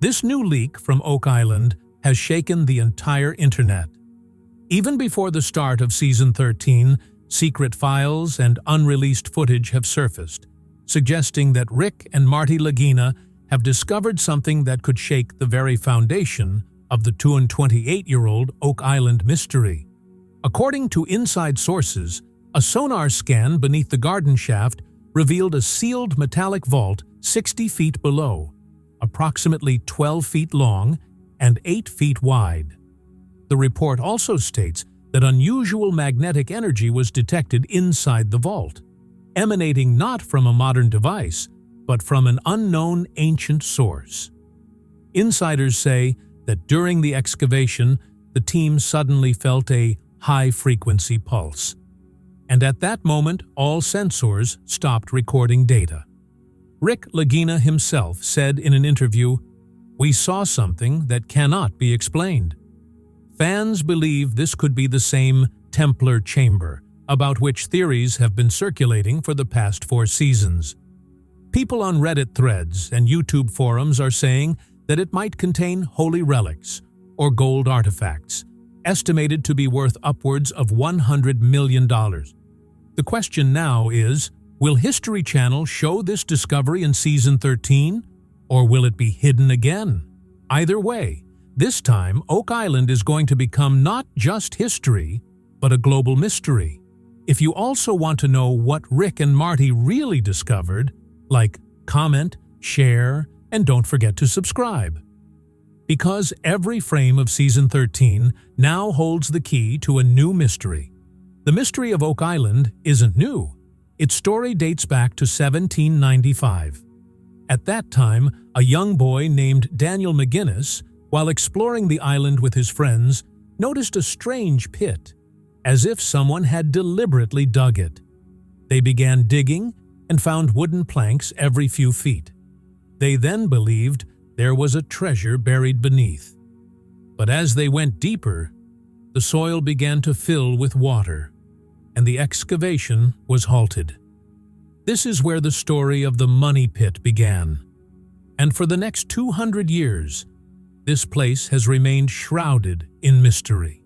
This new leak from Oak Island has shaken the entire internet. Even before the start of Season 13, secret files and unreleased footage have surfaced, suggesting that Rick and Marty Lagina have discovered something that could shake the very foundation of the 228-year-old Oak Island mystery. According to inside sources, a sonar scan beneath the garden shaft revealed a sealed metallic vault 60 feet below, approximately 12 feet long and 8 feet wide. The report also states that unusual magnetic energy was detected inside the vault, emanating not from a modern device, but from an unknown ancient source. Insiders say that during the excavation, the team suddenly felt a high-frequency pulse, and at that moment, all sensors stopped recording data. Rick Lagina himself said in an interview, "We saw something that cannot be explained." Fans believe this could be the same Templar chamber, about which theories have been circulating for the past 4 seasons. People on Reddit threads and YouTube forums are saying that it might contain holy relics or gold artifacts, estimated to be worth upwards of $100 million. The question now is, will History Channel show this discovery in Season 13, or will it be hidden again? Either way, this time Oak Island is going to become not just history, but a global mystery. If you also want to know what Rick and Marty really discovered, comment, share, and don't forget to subscribe. Because every frame of Season 13 now holds the key to a new mystery. The mystery of Oak Island isn't new. Its story dates back to 1795. At that time, a young boy named Daniel McGinnis, while exploring the island with his friends, noticed a strange pit, as if someone had deliberately dug it. They began digging and found wooden planks every few feet. They then believed there was a treasure buried beneath. But as they went deeper, the soil began to fill with water, and the excavation was halted. This is where the story of the money pit began. And for the next 200 years, this place has remained shrouded in mystery.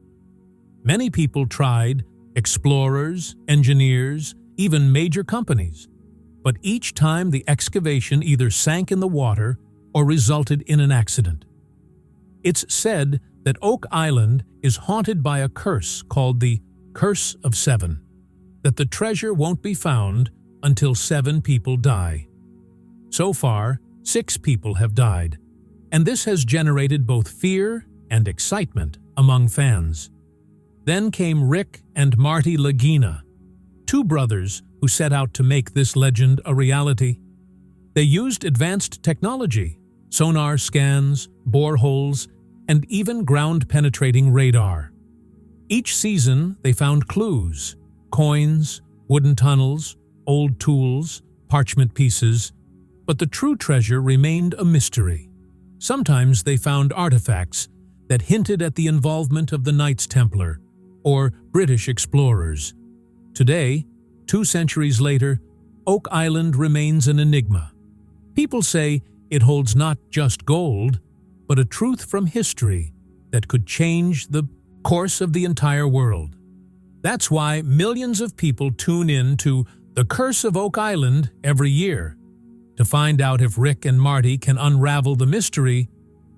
Many people tried, explorers, engineers, even major companies, but each time the excavation either sank in the water or resulted in an accident. It's said that Oak Island is haunted by a curse called the Curse of 7, that the treasure won't be found until 7 people die. So far, 6 people have died, and this has generated both fear and excitement among fans. Then came Rick and Marty Lagina, 2 brothers who set out to make this legend a reality. They used advanced technology, sonar scans, boreholes, and even ground-penetrating radar. Each season, they found clues, coins, wooden tunnels, old tools, parchment pieces, but the true treasure remained a mystery. Sometimes they found artifacts that hinted at the involvement of the Knights Templar or British explorers. Today, 2 centuries later, Oak Island remains an enigma. People say it holds not just gold, but a truth from history that could change the course of the entire world. That's why millions of people tune in to The Curse of Oak Island every year, to find out if Rick and Marty can unravel the mystery,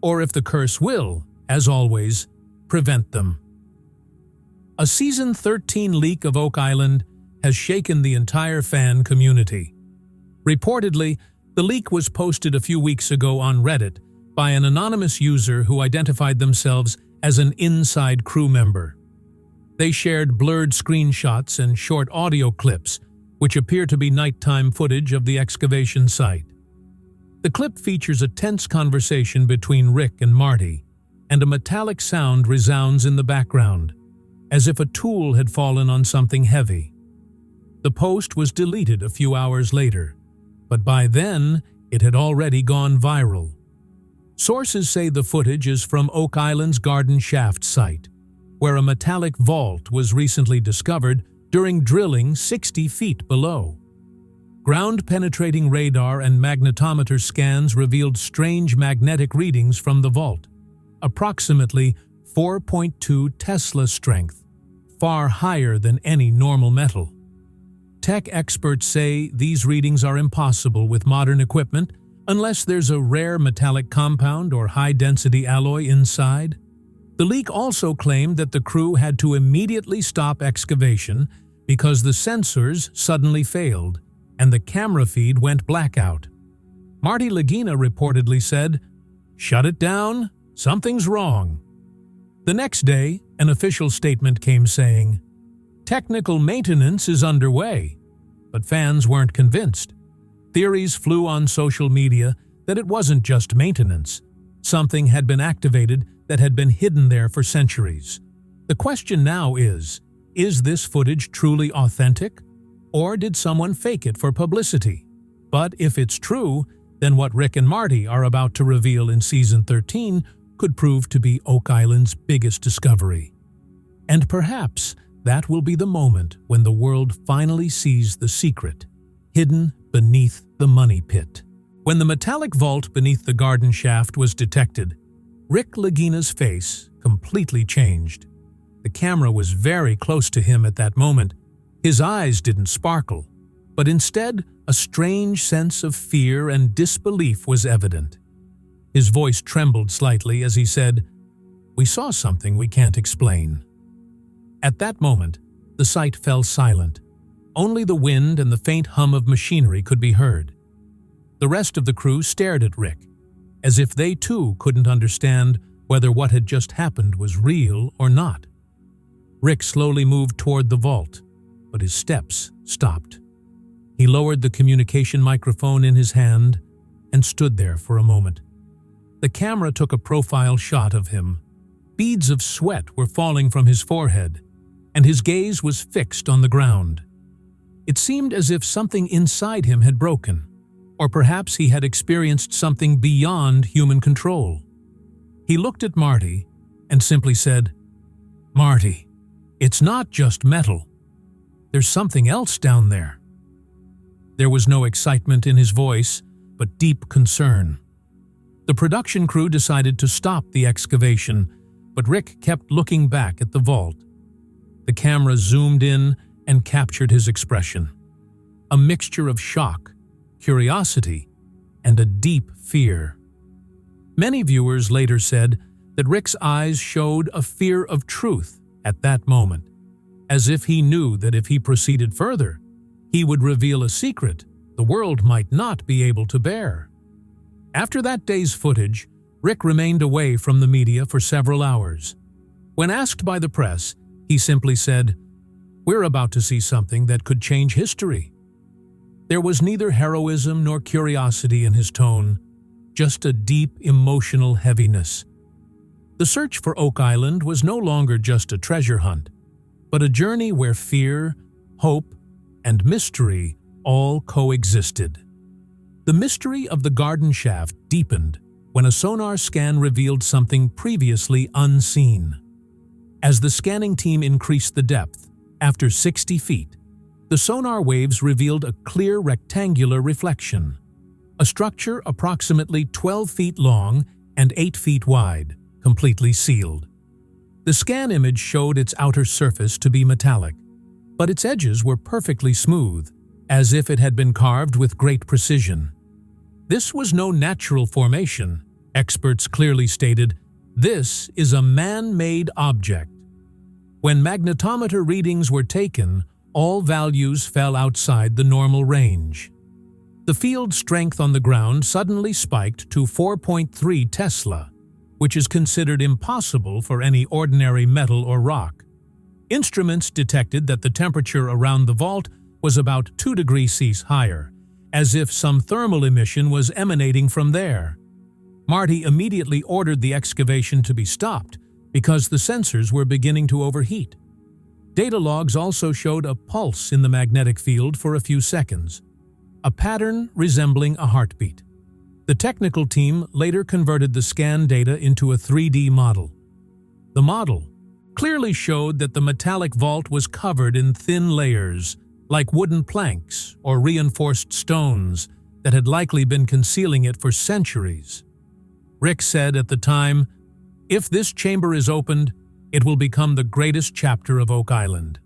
or if the curse will, as always, prevent them. A Season 13 leak of Oak Island has shaken the entire fan community. Reportedly, the leak was posted a few weeks ago on Reddit by an anonymous user who identified themselves as an inside crew member. They shared blurred screenshots and short audio clips, which appear to be nighttime footage of the excavation site. The clip features a tense conversation between Rick and Marty, and a metallic sound resounds in the background, as if a tool had fallen on something heavy. The post was deleted a few hours later, but by then it had already gone viral. Sources say the footage is from Oak Island's garden shaft site, where a metallic vault was recently discovered during drilling 60 feet below. Ground-penetrating radar and magnetometer scans revealed strange magnetic readings from the vault, approximately 4.2 Tesla strength, far higher than any normal metal. Tech experts say these readings are impossible with modern equipment unless there's a rare metallic compound or high-density alloy inside. The leak also claimed that the crew had to immediately stop excavation because the sensors suddenly failed and the camera feed went blackout. Marty Lagina reportedly said, "Shut it down, something's wrong." The next day, an official statement came saying, "Technical maintenance is underway," but fans weren't convinced. Theories flew on social media that it wasn't just maintenance. Something had been activated that had been hidden there for centuries. The question now is this footage truly authentic? Or did someone fake it for publicity? But if it's true, then what Rick and Marty are about to reveal in Season 13 could prove to be Oak Island's biggest discovery. And perhaps that will be the moment when the world finally sees the secret, hidden beneath the money pit. When the metallic vault beneath the garden shaft was detected, Rick Lagina's face completely changed. The camera was very close to him at that moment. His eyes didn't sparkle, but instead a strange sense of fear and disbelief was evident. His voice trembled slightly as he said, "We saw something we can't explain." At that moment, the site fell silent. Only the wind and the faint hum of machinery could be heard. The rest of the crew stared at Rick, as if they too couldn't understand whether what had just happened was real or not. Rick slowly moved toward the vault, but his steps stopped. He lowered the communication microphone in his hand and stood there for a moment. The camera took a profile shot of him. Beads of sweat were falling from his forehead, and his gaze was fixed on the ground. It seemed as if something inside him had broken, or perhaps he had experienced something beyond human control. He looked at Marty and simply said, "Marty, it's not just metal. There's something else down there." There was no excitement in his voice, but deep concern. The production crew decided to stop the excavation, but Rick kept looking back at the vault. The camera zoomed in and captured his expression. A mixture of shock, curiosity, and a deep fear. Many viewers later said that Rick's eyes showed a fear of truth at that moment, as if he knew that if he proceeded further, he would reveal a secret the world might not be able to bear. After that day's footage, Rick remained away from the media for several hours. When asked by the press, he simply said, "We're about to see something that could change history." There was neither heroism nor curiosity in his tone, just a deep emotional heaviness. The search for Oak Island was no longer just a treasure hunt, but a journey where fear, hope, and mystery all coexisted. The mystery of the garden shaft deepened when a sonar scan revealed something previously unseen. As the scanning team increased the depth, after 60 feet, the sonar waves revealed a clear rectangular reflection, a structure approximately 12 feet long and 8 feet wide, completely sealed. The scan image showed its outer surface to be metallic, but its edges were perfectly smooth, as if it had been carved with great precision. This was no natural formation. Experts clearly stated, "This is a man-made object." When magnetometer readings were taken, all values fell outside the normal range. The field strength on the ground suddenly spiked to 4.3 Tesla, which is considered impossible for any ordinary metal or rock. Instruments detected that the temperature around the vault was about 2 degrees Celsius higher, as if some thermal emission was emanating from there. Marty immediately ordered the excavation to be stopped because the sensors were beginning to overheat. Data logs also showed a pulse in the magnetic field for a few seconds, a pattern resembling a heartbeat. The technical team later converted the scan data into a 3D model. The model clearly showed that the metallic vault was covered in thin layers, like wooden planks or reinforced stones that had likely been concealing it for centuries. Rick said at the time, "If this chamber is opened, it will become the greatest chapter of Oak Island."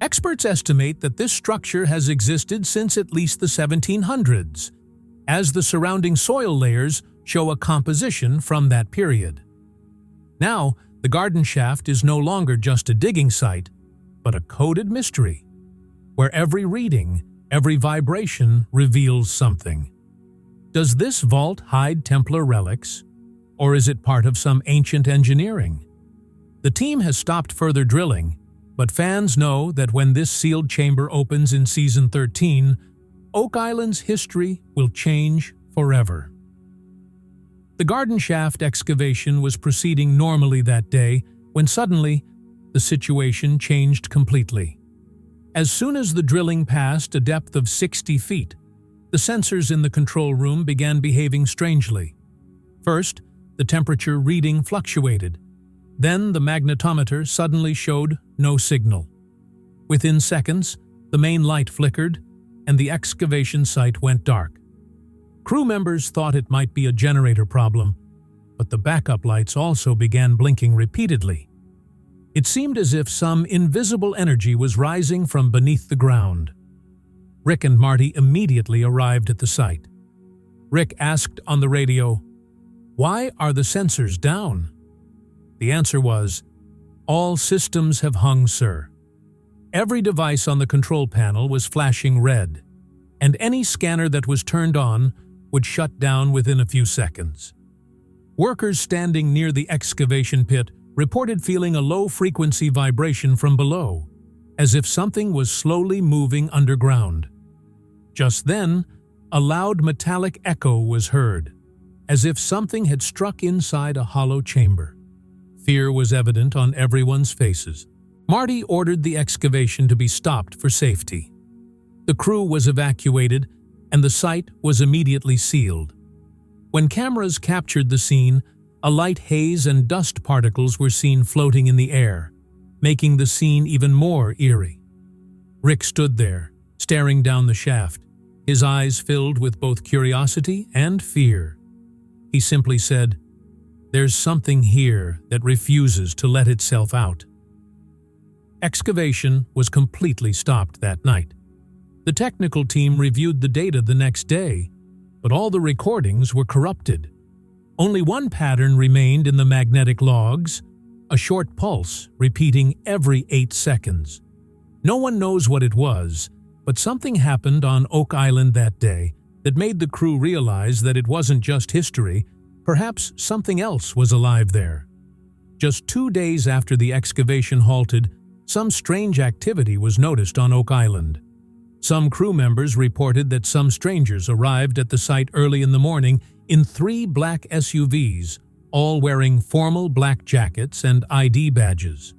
Experts estimate that this structure has existed since at least the 1700s, as the surrounding soil layers show a composition from that period. Now, the garden shaft is no longer just a digging site, but a coded mystery, where every reading, every vibration reveals something. Does this vault hide Templar relics, or is it part of some ancient engineering? The team has stopped further drilling, but fans know that when this sealed chamber opens in Season 13, Oak Island's history will change forever. The garden shaft excavation was proceeding normally that day when suddenly the situation changed completely. As soon as the drilling passed a depth of 60 feet, the sensors in the control room began behaving strangely. First, the temperature reading fluctuated. Then the magnetometer suddenly showed no signal. Within seconds, the main light flickered and the excavation site went dark. Crew members thought it might be a generator problem, but the backup lights also began blinking repeatedly. It seemed as if some invisible energy was rising from beneath the ground. Rick and Marty immediately arrived at the site. Rick asked on the radio, "Why are the sensors down?" The answer was, "All systems have hung, sir." Every device on the control panel was flashing red, and any scanner that was turned on would shut down within a few seconds. Workers standing near the excavation pit reported feeling a low-frequency vibration from below, as if something was slowly moving underground. Just then, a loud metallic echo was heard, as if something had struck inside a hollow chamber. Fear was evident on everyone's faces. Marty ordered the excavation to be stopped for safety. The crew was evacuated, and the site was immediately sealed. When cameras captured the scene, a light haze and dust particles were seen floating in the air, making the scene even more eerie. Rick stood there, staring down the shaft, his eyes filled with both curiosity and fear. He simply said, "There's something here that refuses to let itself out." Excavation was completely stopped that night. The technical team reviewed the data the next day, but all the recordings were corrupted. Only one pattern remained in the magnetic logs, a short pulse repeating every 8 seconds. No one knows what it was, but something happened on Oak Island that day that made the crew realize that it wasn't just history, perhaps something else was alive there. Just 2 days after the excavation halted, some strange activity was noticed on Oak Island. Some crew members reported that some strangers arrived at the site early in the morning in 3 black SUVs, all wearing formal black jackets and ID badges.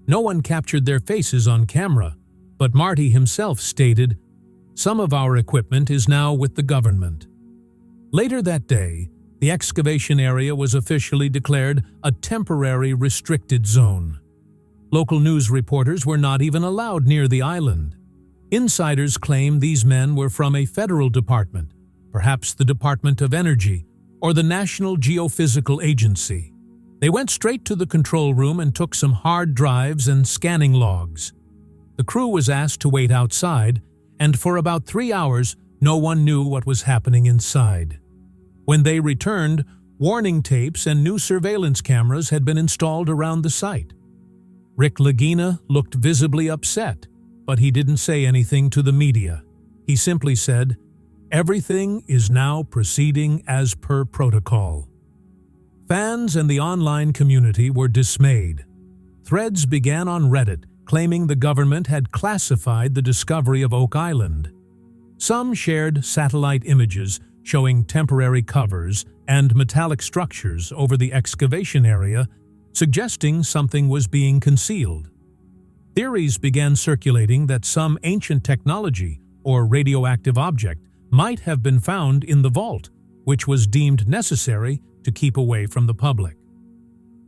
No one captured their faces on camera, but Marty himself stated, "Some of our equipment is now with the government." Later that day, the excavation area was officially declared a temporary restricted zone. Local news reporters were not even allowed near the island. Insiders claim these men were from a federal department, perhaps the Department of Energy or the National Geophysical Agency. They went straight to the control room and took some hard drives and scanning logs. The crew was asked to wait outside, and for about 3 hours, no one knew what was happening inside. When they returned, warning tapes and new surveillance cameras had been installed around the site. Rick Lagina looked visibly upset, but he didn't say anything to the media. He simply said, "Everything is now proceeding as per protocol." Fans and the online community were dismayed. Threads began on Reddit claiming the government had classified the discovery of Oak Island. Some shared satellite images showing temporary covers and metallic structures over the excavation area, suggesting something was being concealed. Theories began circulating that some ancient technology or radioactive object might have been found in the vault, which was deemed necessary to keep away from the public.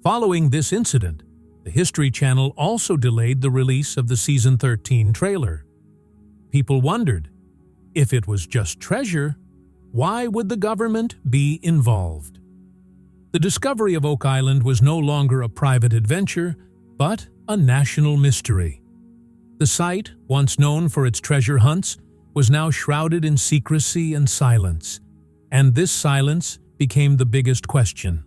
Following this incident, the History Channel also delayed the release of the Season 13 trailer. people wondered, if it was just treasure, why would the government be involved? The discovery of Oak Island was no longer a private adventure, but a national mystery. The site, once known for its treasure hunts, was now shrouded in secrecy and silence, and this silence became the biggest question.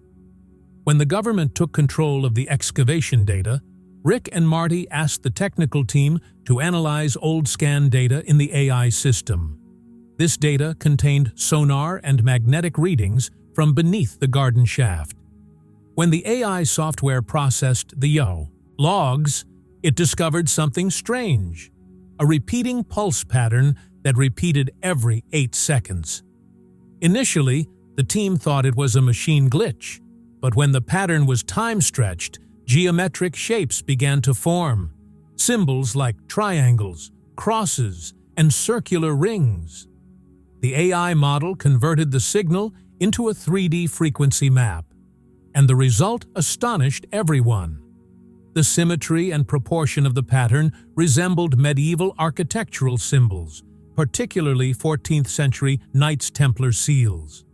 When the government took control of the excavation data, Rick and Marty asked the technical team to analyze old scan data in the AI system. This data contained sonar and magnetic readings from beneath the garden shaft. When the AI software processed the logs, it discovered something strange, a repeating pulse pattern that repeated every 8 seconds. Initially, the team thought it was a machine glitch, but when the pattern was time-stretched, geometric shapes began to form, symbols like triangles, crosses, and circular rings. The AI model converted the signal into a 3D frequency map, and the result astonished everyone. The symmetry and proportion of the pattern resembled medieval architectural symbols, particularly 14th century Knights Templar seals.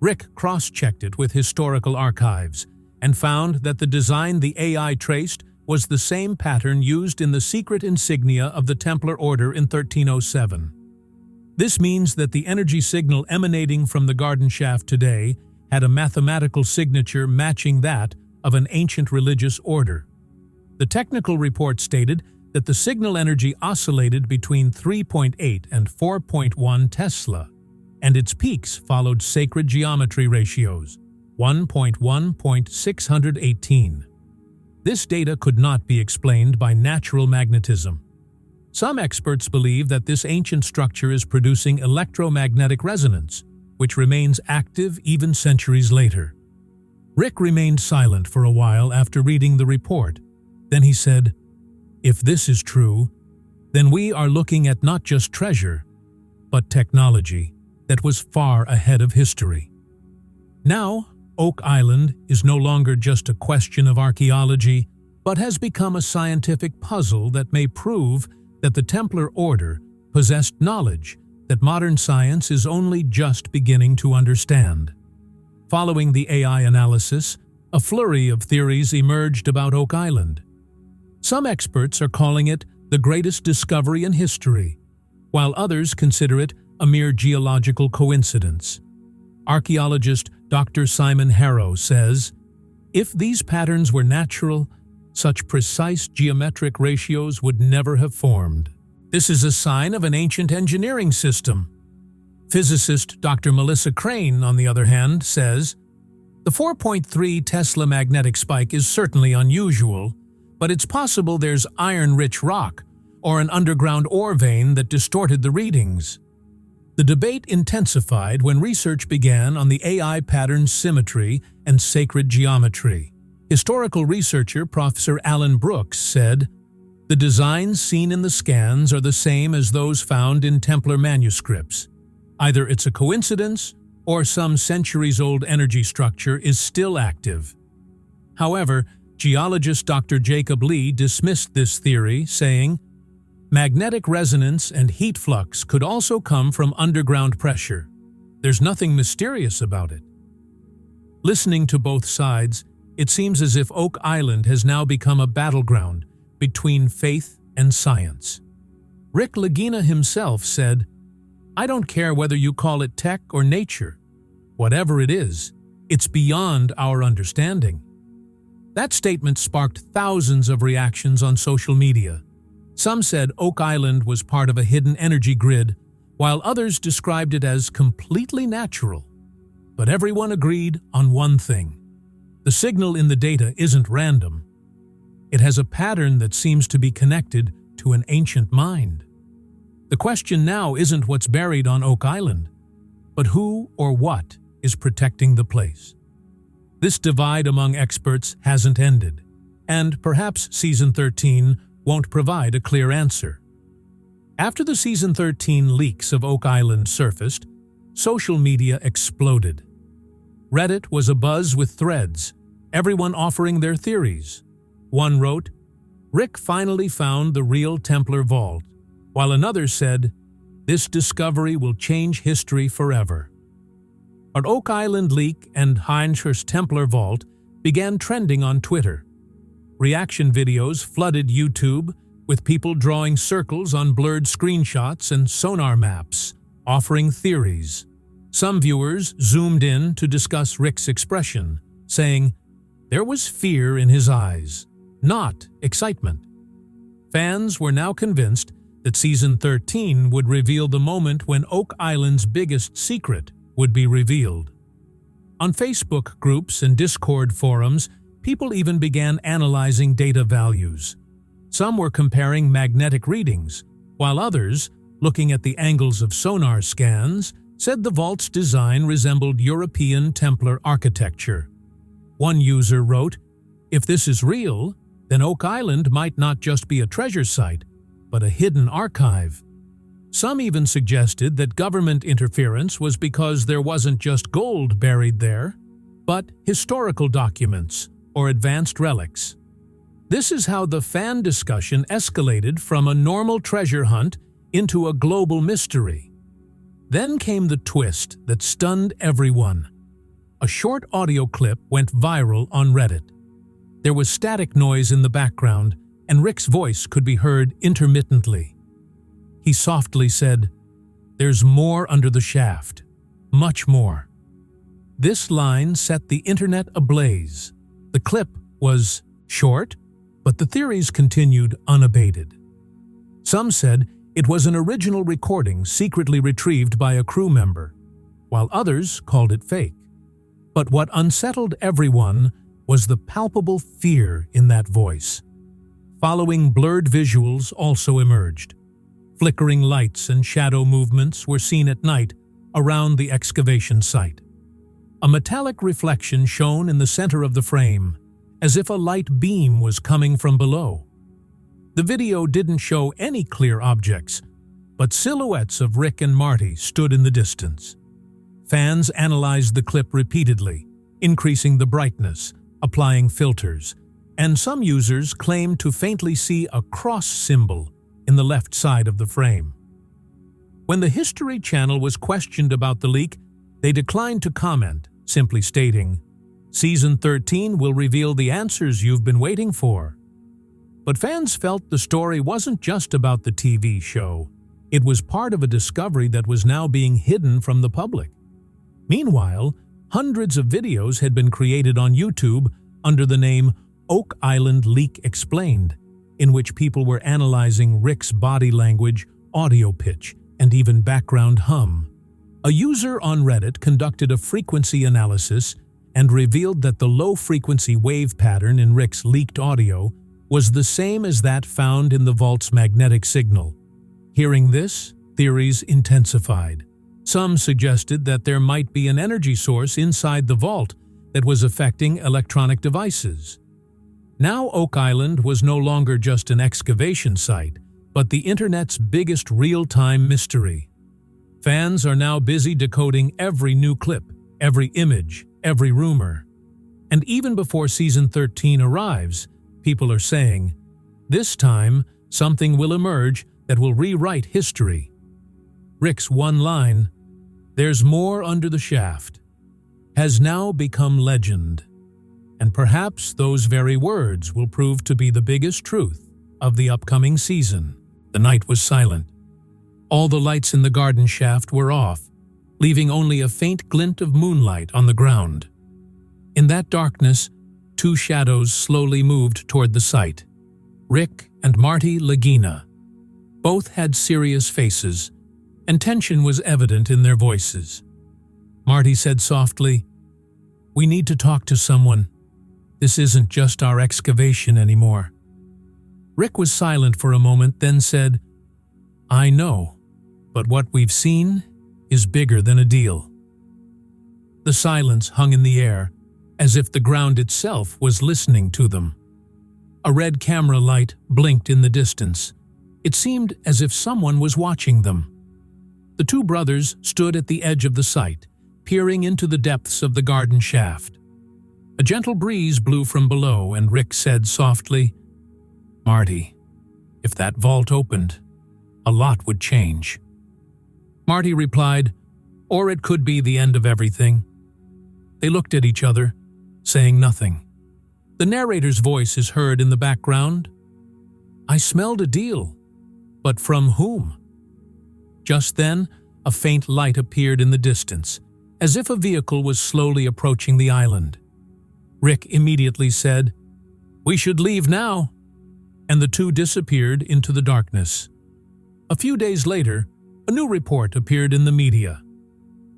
Rick cross-checked it with historical archives and found that the design the AI traced was the same pattern used in the secret insignia of the Templar Order in 1307. This means that the energy signal emanating from the garden shaft today had a mathematical signature matching that of an ancient religious order. The technical report stated that the signal energy oscillated between 3.8 and 4.1 Tesla, and its peaks followed sacred geometry ratios, 1.1.618. This data could not be explained by natural magnetism. Some experts believe that this ancient structure is producing electromagnetic resonance, which remains active even centuries later. Rick remained silent for a while after reading the report. Then he said, "If this is true, then we are looking at not just treasure, but technology that was far ahead of history." Now, Oak Island is no longer just a question of archaeology, but has become a scientific puzzle that may prove that the Templar Order possessed knowledge that modern science is only just beginning to understand. Following the AI analysis, a flurry of theories emerged about Oak Island. Some experts are calling it the greatest discovery in history, while others consider it a mere geological coincidence. Archaeologist Dr. Simon Harrow says, "If these patterns were natural, such precise geometric ratios would never have formed. This is a sign of an ancient engineering system." Physicist Dr. Melissa Crane, on the other hand, says, "The 4.3 Tesla magnetic spike is certainly unusual, but it's possible there's iron-rich rock or an underground ore vein that distorted the readings." The debate intensified when research began on the AI pattern's symmetry and sacred geometry. Historical researcher Professor Alan Brooks said, "The designs seen in the scans are the same as those found in Templar manuscripts. Either it's a coincidence or some centuries-old energy structure is still active." However, geologist Dr. Jacob Lee dismissed this theory, saying, "Magnetic resonance and heat flux could also come from underground pressure. There's nothing mysterious about it." Listening to both sides, it seems as if Oak Island has now become a battleground between faith and science. Rick Lagina himself said, "I don't care whether you call it tech or nature. Whatever it is, it's beyond our understanding." That statement sparked thousands of reactions on social media. Some said Oak Island was part of a hidden energy grid, while others described it as completely natural. But everyone agreed on one thing. The signal in the data isn't random. It has a pattern that seems to be connected to an ancient mind. The question now isn't what's buried on Oak Island, but who or what is protecting the place. This divide among experts hasn't ended, and perhaps Season 13 won't provide a clear answer. After the Season 13 leaks of Oak Island surfaced, social media exploded. Reddit was abuzz with threads, everyone offering their theories. One wrote, "Rick finally found the real Templar vault," while another said, "This discovery will change history forever." Our Oak Island leak and Heinz's Templar vault began trending on Twitter. Reaction videos flooded YouTube, with people drawing circles on blurred screenshots and sonar maps, offering theories. Some viewers zoomed in to discuss Rick's expression, saying, "There was fear in his eyes, not excitement." Fans were now convinced that Season 13 would reveal the moment when Oak Island's biggest secret would be revealed. On Facebook groups and Discord forums, people even began analyzing data values. Some were comparing magnetic readings, while others, looking at the angles of sonar scans, said the vault's design resembled European Templar architecture. One user wrote, "If this is real, then Oak Island might not just be a treasure site, but a hidden archive." Some even suggested that government interference was because there wasn't just gold buried there, but historical documents or advanced relics. This is how the fan discussion escalated from a normal treasure hunt into a global mystery. Then came the twist that stunned everyone. A short audio clip went viral on Reddit. There was static noise in the background, and Rick's voice could be heard intermittently. He softly said, "There's more under the shaft. Much more." This line set the internet ablaze. The clip was short, but the theories continued unabated. Some said it was an original recording secretly retrieved by a crew member, while others called it fake. But what unsettled everyone was the palpable fear in that voice. Following blurred visuals also emerged. Flickering lights and shadow movements were seen at night around the excavation site. A metallic reflection shone in the center of the frame, as if a light beam was coming from below. The video didn't show any clear objects, but silhouettes of Rick and Marty stood in the distance. Fans analyzed the clip repeatedly, increasing the brightness, applying filters, and some users claimed to faintly see a cross symbol in the left side of the frame. When the History Channel was questioned about the leak, they declined to comment, simply stating, "Season 13 will reveal the answers you've been waiting for." But fans felt the story wasn't just about the TV show. It was part of a discovery that was now being hidden from the public. Meanwhile, hundreds of videos had been created on YouTube under the name Oak Island Leak Explained, in which people were analyzing Rick's body language, audio pitch, and even background hum. A user on Reddit conducted a frequency analysis and revealed that the low-frequency wave pattern in Rick's leaked audio was the same as that found in the vault's magnetic signal. Hearing this, theories intensified. Some suggested that there might be an energy source inside the vault that was affecting electronic devices. Now Oak Island was no longer just an excavation site, but the internet's biggest real-time mystery. Fans are now busy decoding every new clip, every image, every rumor. And even before Season 13 arrives, people are saying, this time something will emerge that will rewrite history. Rick's one line, "There's more under the shaft," has now become legend. And perhaps those very words will prove to be the biggest truth of the upcoming season. The night was silent. All the lights in the garden shaft were off, leaving only a faint glint of moonlight on the ground. In that darkness, two shadows slowly moved toward the site. Rick and Marty Lagina. Both had serious faces, and tension was evident in their voices. Marty said softly, "We need to talk to someone. This isn't just our excavation anymore." Rick was silent for a moment, then said, "I know, but what we've seen is bigger than a deal." The silence hung in the air, as if the ground itself was listening to them. A red camera light blinked in the distance. It seemed as if someone was watching them. The two brothers stood at the edge of the site, peering into the depths of the garden shaft. A gentle breeze blew from below, and Rick said softly, "Marty, if that vault opened, a lot would change. Marty replied, "Or it could be the end of everything." They looked at each other, saying nothing. The narrator's voice is heard in the background. "I smelled a deal, but from whom?" Just then, a faint light appeared in the distance, as if a vehicle was slowly approaching the island. Rick immediately said, "We should leave now," and the two disappeared into the darkness. A few days later, a new report appeared in the media.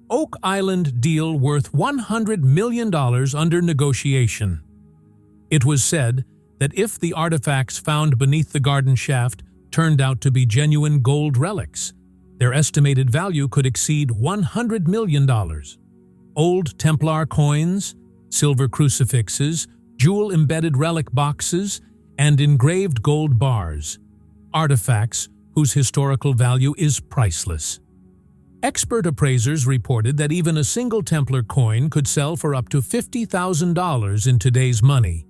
Oak Island deal worth $100 million under negotiation. It was said that if the artifacts found beneath the garden shaft turned out to be genuine gold relics, their estimated value could exceed $100 million. Old Templar coins, silver crucifixes, jewel-embedded relic boxes, and engraved gold bars, artifacts whose historical value is priceless. Expert appraisers reported that even a single Templar coin could sell for up to $50,000 in today's money,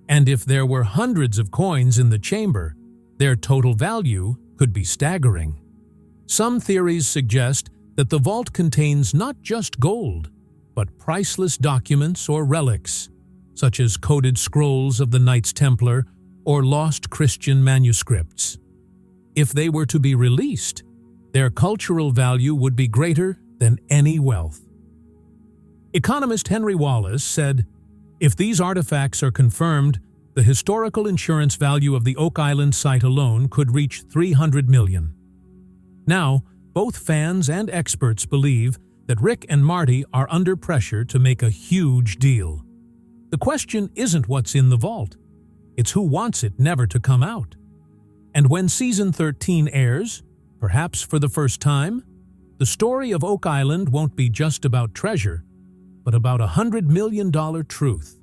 and if there were hundreds of coins in the chamber, their total value could be staggering. Some theories suggest that the vault contains not just gold, but priceless documents or relics, such as coded scrolls of the Knights Templar or lost Christian manuscripts. If they were to be released, their cultural value would be greater than any wealth. Economist Henry Wallace said, "If these artifacts are confirmed, the historical insurance value of the Oak Island site alone could reach $300 million. Now, both fans and experts believe that Rick and Marty are under pressure to make a huge deal. The question isn't what's in the vault, it's who wants it never to come out. And when Season 13 airs, perhaps for the first time, the story of Oak Island won't be just about treasure, but about $100 million truth,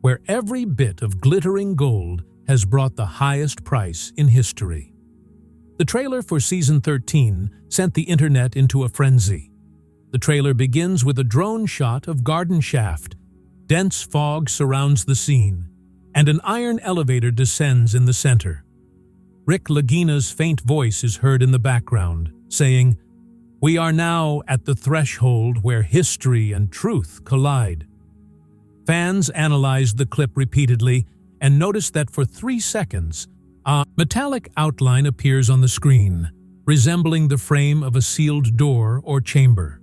where every bit of glittering gold has brought the highest price in history." The trailer for Season 13 sent the internet into a frenzy. The trailer begins with a drone shot of garden shaft. Dense fog surrounds the scene, and an iron elevator descends in the center. Rick Lagina's faint voice is heard in the background, saying, "We are now at the threshold where history and truth collide." Fans analyzed the clip repeatedly and noticed that for 3 seconds, a metallic outline appears on the screen, resembling the frame of a sealed door or chamber.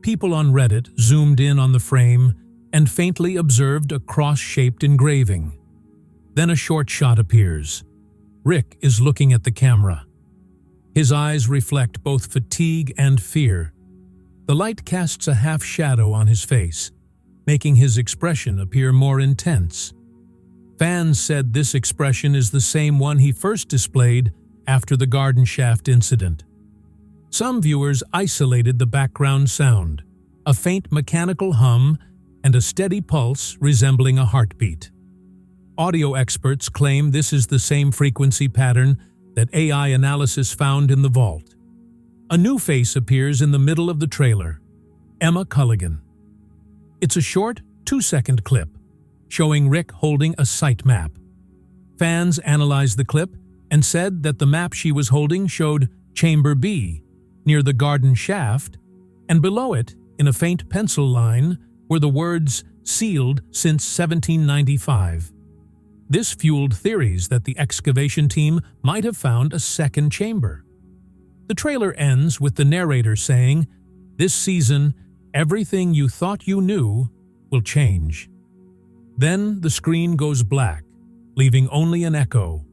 People on Reddit zoomed in on the frame and faintly observed a cross-shaped engraving. Then a short shot appears. Rick is looking at the camera. His eyes reflect both fatigue and fear. The light casts a half shadow on his face, making his expression appear more intense. Fans said this expression is the same one he first displayed after the garden shaft incident. Some viewers isolated the background sound, a faint mechanical hum and a steady pulse resembling a heartbeat. Audio experts claim this is the same frequency pattern that AI analysis found in the vault. A new face appears in the middle of the trailer, Emma Culligan. It's a short, 2-second clip, showing Rick holding a site map. Fans analyzed the clip and said that the map she was holding showed Chamber B, near the garden shaft, and below it, in a faint pencil line, were the words "sealed since 1795. This fueled theories that the excavation team might have found a second chamber. The trailer ends with the narrator saying, "This season, everything you thought you knew will change." Then the screen goes black, leaving only an echo.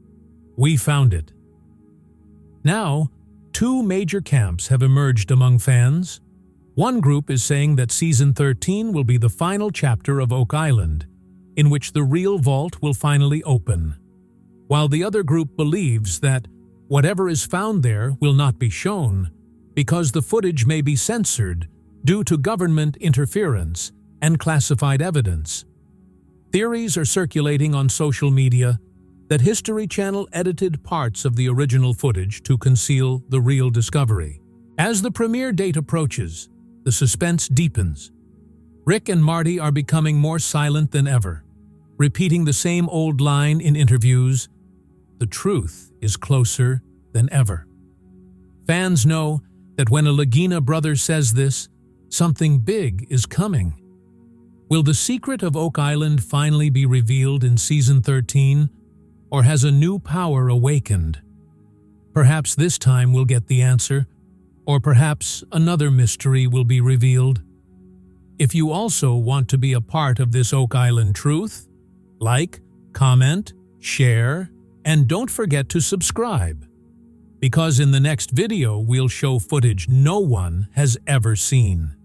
"We found it." Now, 2 major camps have emerged among fans. One group is saying that Season 13 will be the final chapter of Oak Island, in which the real vault will finally open, while the other group believes that whatever is found there will not be shown because the footage may be censored due to government interference and classified evidence. Theories are circulating on social media that History Channel edited parts of the original footage to conceal the real discovery. As the premiere date approaches, the suspense deepens. Rick and Marty are becoming more silent than ever, repeating the same old line in interviews, "The truth is closer than ever." Fans know that when a Lagina brother says this, something big is coming. Will the secret of Oak Island finally be revealed in Season 13, or has a new power awakened? Perhaps this time we'll get the answer, or perhaps another mystery will be revealed. If you also want to be a part of this Oak Island truth, like, comment, share, and don't forget to subscribe. Because in the next video we'll show footage no one has ever seen.